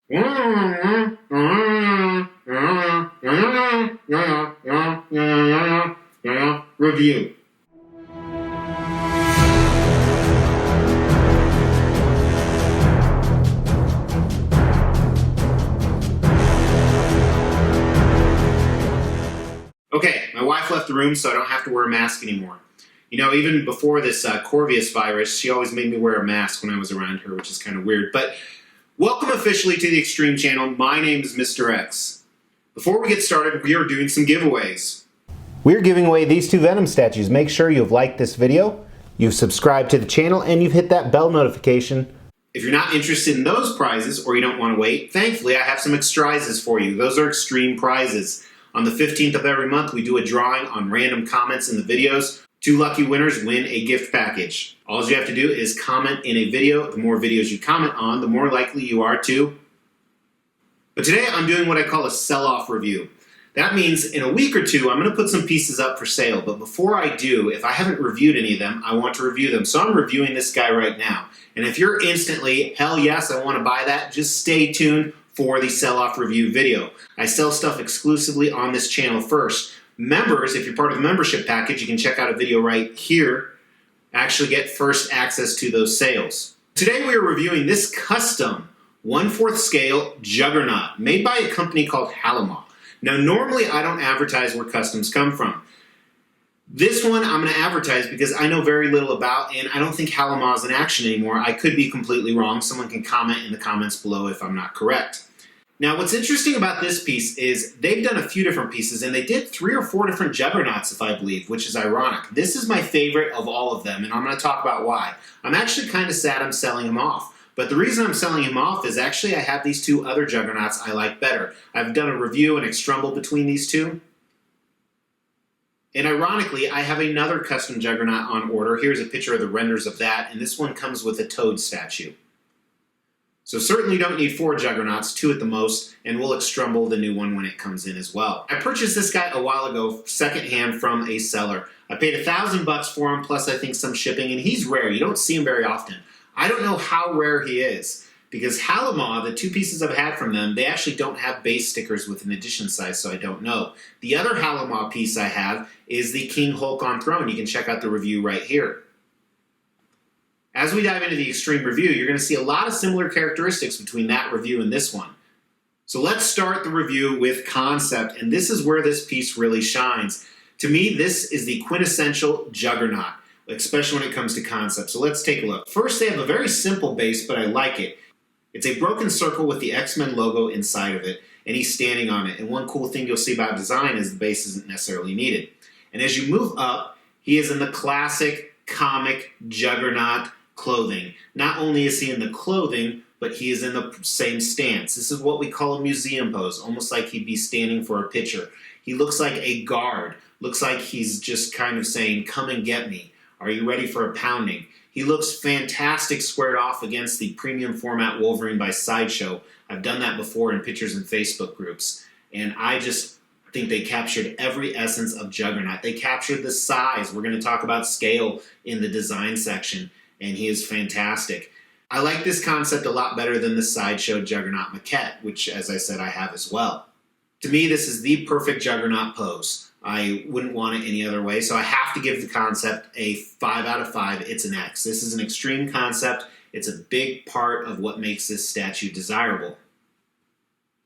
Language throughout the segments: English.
Review. Okay, my wife left the room, so I don't have to wear a mask anymore. You know, even before this Corvius virus, she always made me wear a mask when I was around her, which is kind of weird. But welcome officially to the Extreme channel. My name is Mr. X. Before we get started, we are doing some giveaways. We're giving away these two Venom statues. Make sure you've liked this video, you've subscribed to the channel, and you've hit that bell notification. If you're not interested in those prizes, or you don't want to wait, thankfully I have some extrizes for you. Those are extreme prizes. On the 15th of every month, we do a drawing on random comments in the videos. 2 lucky winners win a gift package. All you have to do is comment in a video. The more videos you comment on, the more likely you are to. But today I'm doing what I call a sell-off review. That means in a week or two, I'm going to put some pieces up for sale. But before I do, if I haven't reviewed any of them, I want to review them. So I'm reviewing this guy right now. And if you're instantly, hell yes, I want to buy that, just stay tuned for the sell-off review video. I sell stuff exclusively on this channel first. Members, if you're part of the membership package, you can check out a video right here, actually get first access to those sales. Today we are reviewing this custom 1/4 scale Juggernaut made by a company called Halima. Now normally I don't advertise where customs come from. This one I'm going to advertise because I know very little about, and I don't think Halima is in action anymore. I could be completely wrong. Someone can comment in the comments below if I'm not correct. Now what's interesting about this piece is they've done a few different pieces, and they did 3 or 4 different Juggernauts, if I believe, which is ironic. This is my favorite of all of them, and I'm going to talk about why. I'm actually kind of sad I'm selling him off. But the reason I'm selling him off is actually I have these 2 other Juggernauts I like better. I've done a review and extrumble between these 2. And ironically, I have another custom Juggernaut on order. Here's a picture of the renders of that, and this one comes with a Toad statue. So certainly don't need 4 Juggernauts, 2 at the most, and we'll extrumble the new one when it comes in as well. I purchased this guy a while ago, secondhand from a seller. I paid $1,000 for him, plus I think some shipping, and he's rare. You don't see him very often. I don't know how rare he is, because Halima, the 2 pieces I've had from them, they actually don't have base stickers with an edition size, so I don't know. The other Halima piece I have is the King Hulk on Throne. You can check out the review right here. As we dive into the extreme review, you're going to see a lot of similar characteristics between that review and this one. So let's start the review with concept, and this is where this piece really shines. To me, this is the quintessential Juggernaut, especially when it comes to concept. So let's take a look. First, they have a very simple base, but I like it. It's a broken circle with the X-Men logo inside of it, and he's standing on it. And one cool thing you'll see about design is the base isn't necessarily needed. And as you move up, he is in the classic comic Juggernaut clothing. Not only is he in the clothing, but he is in the same stance. This is what we call a museum pose, almost like he'd be standing for a picture. He looks like a guard. Looks like he's just kind of saying, come and get me. Are you ready for a pounding? He looks fantastic squared off against the premium format Wolverine by Sideshow. I've done that before in pictures in Facebook groups. And I just think they captured every essence of Juggernaut. They captured the size. We're going to talk about scale in the design section. And he is fantastic. I like this concept a lot better than the Sideshow Juggernaut maquette, which, as I said, I have as well. To me, this is the perfect Juggernaut pose. I wouldn't want it any other way, so I have to give the concept a 5 out of 5. It's an X. This is an extreme concept. It's a big part of what makes this statue desirable.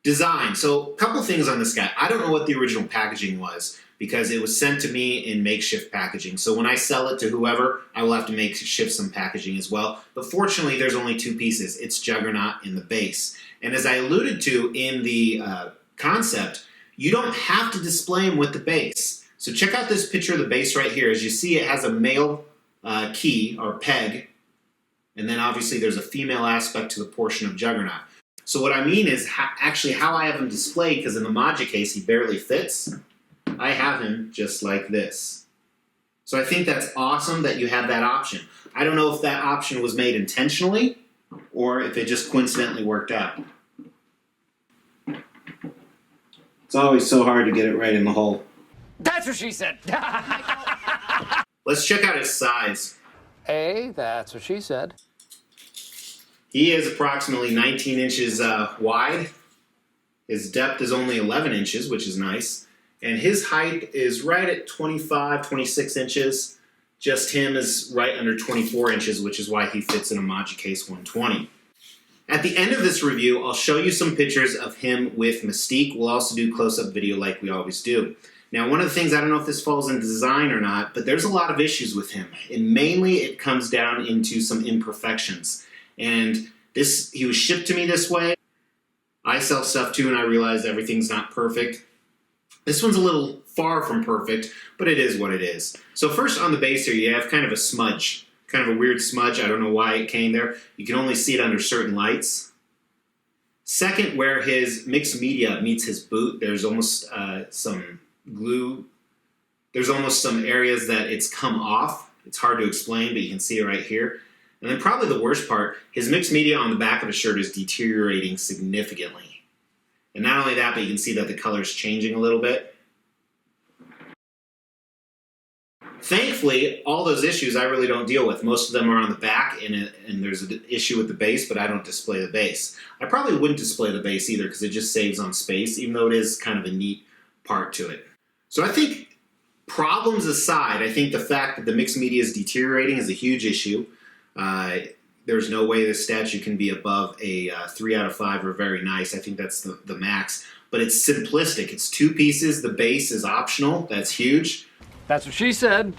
Design. So, a couple things on this guy. I don't know what the original packaging was, because it was sent to me in makeshift packaging. So when I sell it to whoever, I will have to makeshift some packaging as well. But fortunately, there's only 2 pieces. It's Juggernaut in the base. And as I alluded to in the concept, you don't have to display him with the base. So check out this picture of the base right here. As you see, it has a male key or peg. And then obviously there's a female aspect to the portion of Juggernaut. So what I mean is actually how I have him displayed, because in the Maja case, he barely fits. I have him just like this. So I think that's awesome that you have that option. I don't know if that option was made intentionally or if it just coincidentally worked out. It's always so hard to get it right in the hole. That's what she said. Let's check out his size. Hey, that's what she said. He is approximately 19 inches wide. His depth is only 11 inches, which is nice. And his height is right at 25, 26 inches. Just him is right under 24 inches, which is why he fits in a Magicase 120. At the end of this review, I'll show you some pictures of him with Mystique. We'll also do close-up video like we always do. Now, one of the things, I don't know if this falls into design or not, but there's a lot of issues with him. And mainly it comes down into some imperfections. And he was shipped to me this way. I sell stuff too, and I realize everything's not perfect. This one's a little far from perfect, but it is what it is. So first on the base here, you have kind of a smudge. Kind of a weird smudge. I don't know why it came there. You can only see it under certain lights. Second, where his mixed media meets his boot, there's almost some glue. There's almost some areas that it's come off. It's hard to explain, but you can see it right here. And then probably the worst part, his mixed media on the back of his shirt is deteriorating significantly. And not only that, but you can see that the color's changing a little bit. Thankfully, all those issues I really don't deal with. Most of them are on the back, and there's an issue with the base, but I don't display the base. I probably wouldn't display the base either because it just saves on space, even though it is kind of a neat part to it. So I think, problems aside, I think the fact that the mixed media is deteriorating is a huge issue. There's no way this statue can be above a 3 out of 5 or very nice. I think that's the max. But it's simplistic. It's 2 pieces. The base is optional. That's huge. That's what she said.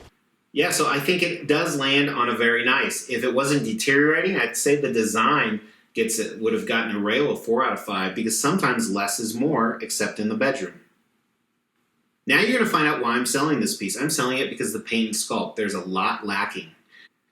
Yeah, so I think it does land on a very nice. If it wasn't deteriorating, I'd say the design would have gotten a rail of 4 out of 5 because sometimes less is more, except in the bedroom. Now you're going to find out why I'm selling this piece. I'm selling it because the paint and sculpt, there's a lot lacking.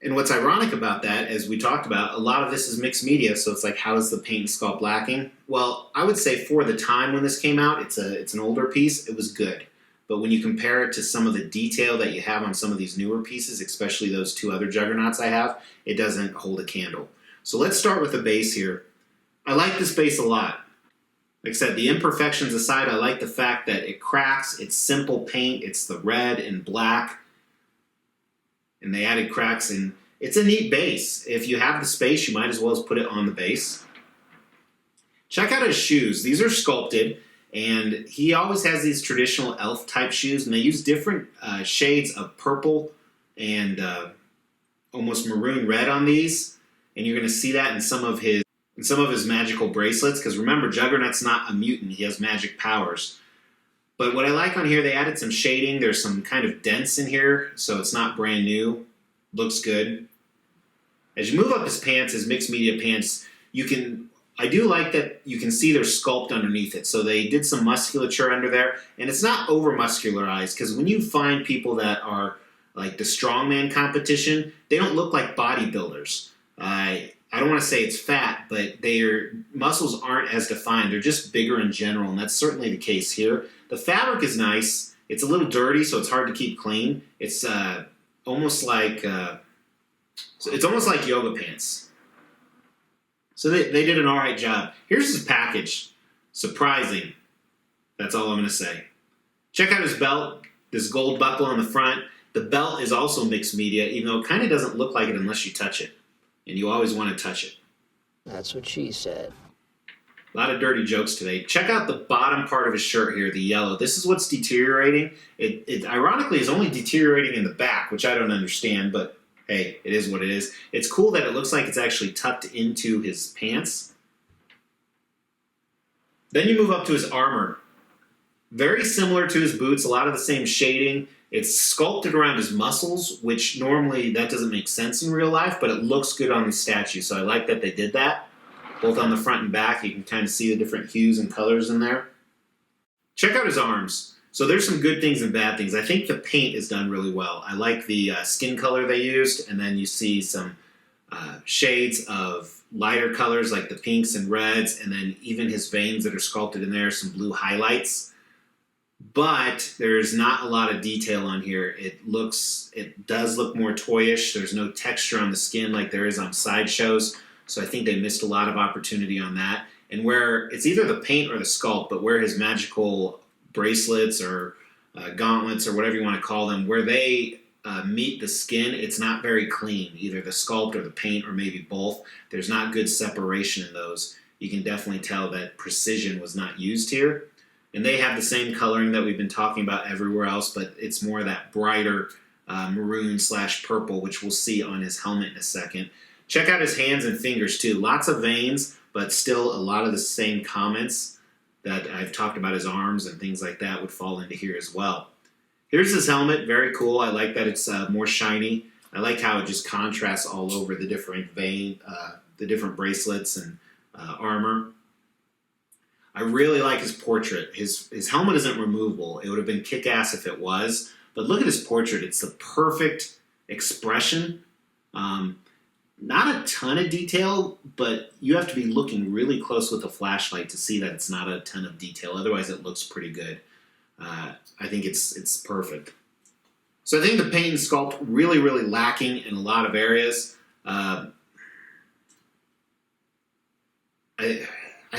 And what's ironic about that, as we talked about, a lot of this is mixed media, so it's like, how is the paint and sculpt lacking? Well, I would say for the time when this came out, it's an older piece, it was good. But when you compare it to some of the detail that you have on some of these newer pieces, especially those 2 other Juggernauts I have, it doesn't hold a candle. So let's start with the base here. I like this base a lot. Like I said, the imperfections aside, I like the fact that it cracks, it's simple paint, it's the red and black, and they added cracks, and it's a neat base. If you have the space, you might as well put it on the base. Check out his shoes. These are sculpted. And he always has these traditional elf type shoes, and they use different shades of purple and almost maroon red on these. And you're going to see that in some of his magical bracelets, because remember, Juggernaut's not a mutant; he has magic powers. But what I like on here, they added some shading. There's some kind of dents in here, so it's not brand new. Looks good. As you move up his pants, his mixed media pants, I do like that you can see their sculpt underneath it. So they did some musculature under there, and it's not over-muscularized, because when you find people that are like the strongman competition, they don't look like bodybuilders. I don't want to say it's fat, but their muscles aren't as defined. They're just bigger in general, and that's certainly the case here. The fabric is nice. It's a little dirty, so it's hard to keep clean. It's almost like yoga pants. So they did an alright job. Here's his package. Surprising. That's all I'm going to say. Check out his belt. This gold buckle on the front. The belt is also mixed media, even though it kind of doesn't look like it unless you touch it. And you always want to touch it. That's what she said. A lot of dirty jokes today. Check out the bottom part of his shirt here, the yellow. This is what's deteriorating. It ironically is only deteriorating in the back, which I don't understand, but hey, it is what it is. It's cool that it looks like it's actually tucked into his pants. Then you move up to his armor. Very similar to his boots, a lot of the same shading. It's sculpted around his muscles, which normally that doesn't make sense in real life, but it looks good on the statue, so I like that they did that. Both on the front and back, you can kind of see the different hues and colors in there. Check out his arms. So there's some good things and bad things. I think the paint is done really well. I like the skin color they used, and then you see some shades of lighter colors like the pinks and reds, and then even his veins that are sculpted in there, some blue highlights. But there's not a lot of detail on here. It does look more toyish. There's no texture on the skin like there is on sideshows, so I think they missed a lot of opportunity on that. And where it's either the paint or the sculpt, but where his magical bracelets or gauntlets or whatever you want to call them, where they meet the skin, it's not very clean, either the sculpt or the paint or maybe both. There's not good separation in those. You can definitely tell that precision was not used here. And they have the same coloring that we've been talking about everywhere else, but it's more that brighter maroon/purple, which we'll see on his helmet in a second. Check out his hands and fingers too. Lots of veins, but still a lot of the same comments that I've talked about his arms and things like that would fall into here as well. Here's his helmet, very cool. I like that it's more shiny. I like how it just contrasts all over the different the different bracelets and armor. I really like his portrait. His helmet isn't removable. It would have been kick-ass if it was, but look at his portrait. It's the perfect expression. Not a ton of detail, but you have to be looking really close with a flashlight to see that it's not a ton of detail. Otherwise, it looks pretty good. I think it's perfect. So I think the paint and sculpt really, really lacking in a lot of areas. I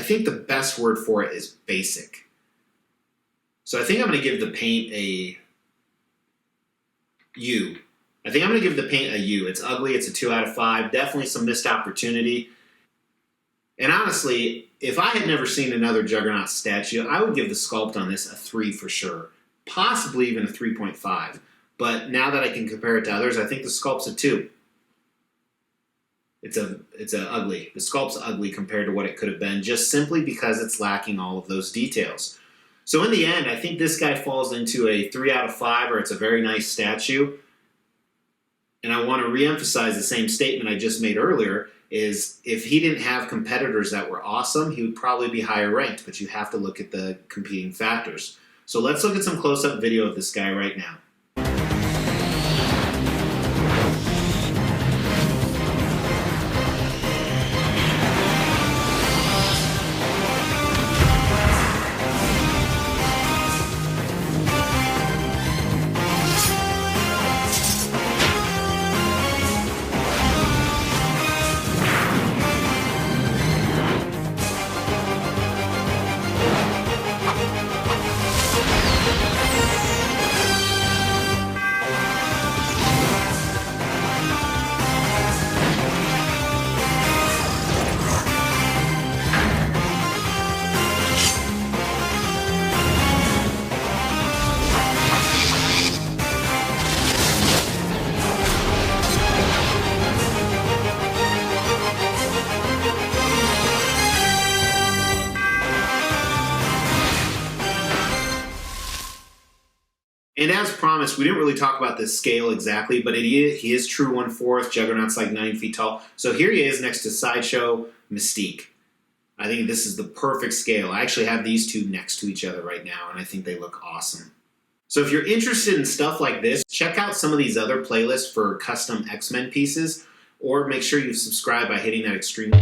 think the best word for it is basic. So I think I'm going to give the paint a U. I think I'm going to give the paint a U. It's ugly. It's a 2 out of 5. Definitely some missed opportunity. And honestly, if I had never seen another Juggernaut statue, I would give the sculpt on this a 3 for sure. Possibly even a 3.5. But now that I can compare it to others, I think the sculpt's a 2. It's a ugly. The sculpt's ugly compared to what it could have been, just simply because it's lacking all of those details. So in the end, I think this guy falls into a 3 out of 5, or it's a very nice statue. And I want to reemphasize the same statement I just made earlier, is if he didn't have competitors that were awesome, he would probably be higher ranked, but you have to look at the competing factors. So let's look at some close-up video of this guy right now. And as promised, we didn't really talk about this scale exactly, but he is true 1/4. Juggernaut's like 9 feet tall. So here he is next to Sideshow Mystique. I think this is the perfect scale. I actually have these two next to each other right now, and I think they look awesome. So if you're interested in stuff like this, check out some of these other playlists for custom X-Men pieces, or make sure you subscribe by hitting that extreme